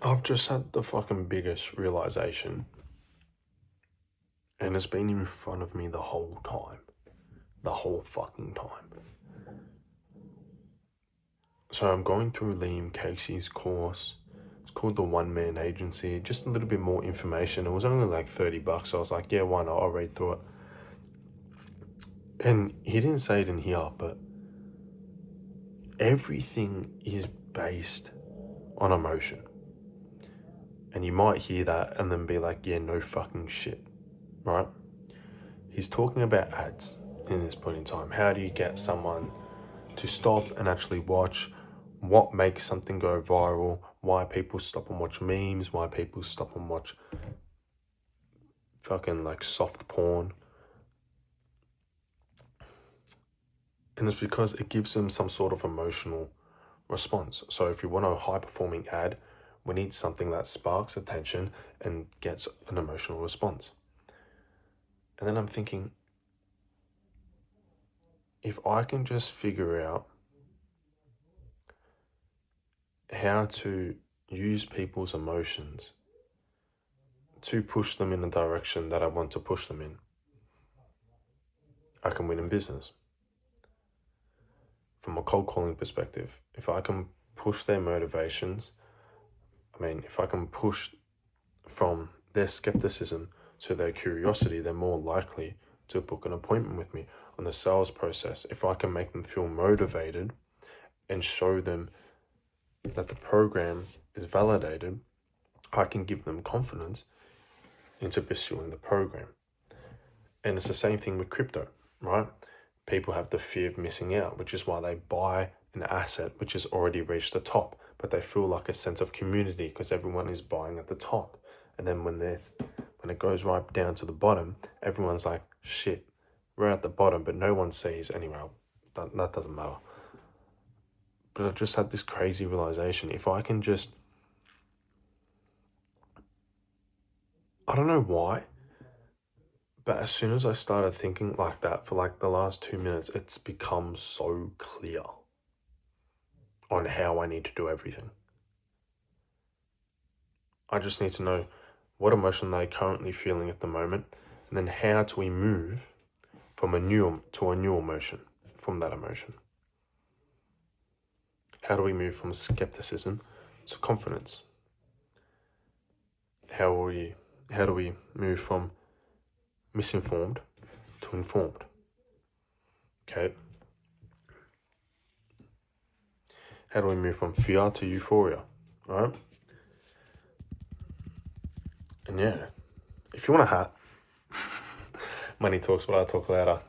I've just had the fucking biggest realization, and it's been in front of me the whole time. The whole fucking time. So I'm going through Liam Casey's course. It's called the One Man Agency. Just a little bit more information. It was only like $30. So I was like, yeah, why not? I'll read through it. And he didn't say it in here, but everything is based on emotion. And you might hear that and then be like, yeah, no fucking shit, right? He's talking about ads in this point in time. How do you get someone to stop and actually watch? What makes something go viral? Why people stop and watch memes? Why people stop and watch fucking like soft porn? And it's because it gives them some sort of emotional response. So if you want a high performing ad, we need something that sparks attention and gets an emotional response. And then I'm thinking, if I can just figure out how to use people's emotions to push them in the direction that I want to push them in, I can win in business. From a cold calling perspective, if I can push their motivations, if I can push from their skepticism to their curiosity, they're more likely to book an appointment with me. On the sales process, if I can make them feel motivated and show them that the program is validated, I can give them confidence into pursuing the program. And it's the same thing with crypto, right? People have the fear of missing out, which is why they buy an asset which has already reached the top, but they feel like a sense of community because everyone is buying at the top. And then when it goes right down to the bottom, everyone's like, shit, we're at the bottom, but no one sees anyway. That doesn't matter. But I just had this crazy realization. If I can just, I don't know why, but as soon as I started thinking like that for like the last 2 minutes, it's become so clear on how I need to do everything. I just need to know what emotion they're currently feeling at the moment, and then how do we move from a new emotion from that emotion? How do we move from skepticism to confidence? How do we move from misinformed to informed? Okay. How do we move from fear to euphoria? Right? And yeah, if you want a hat, money talks, but I talk louder.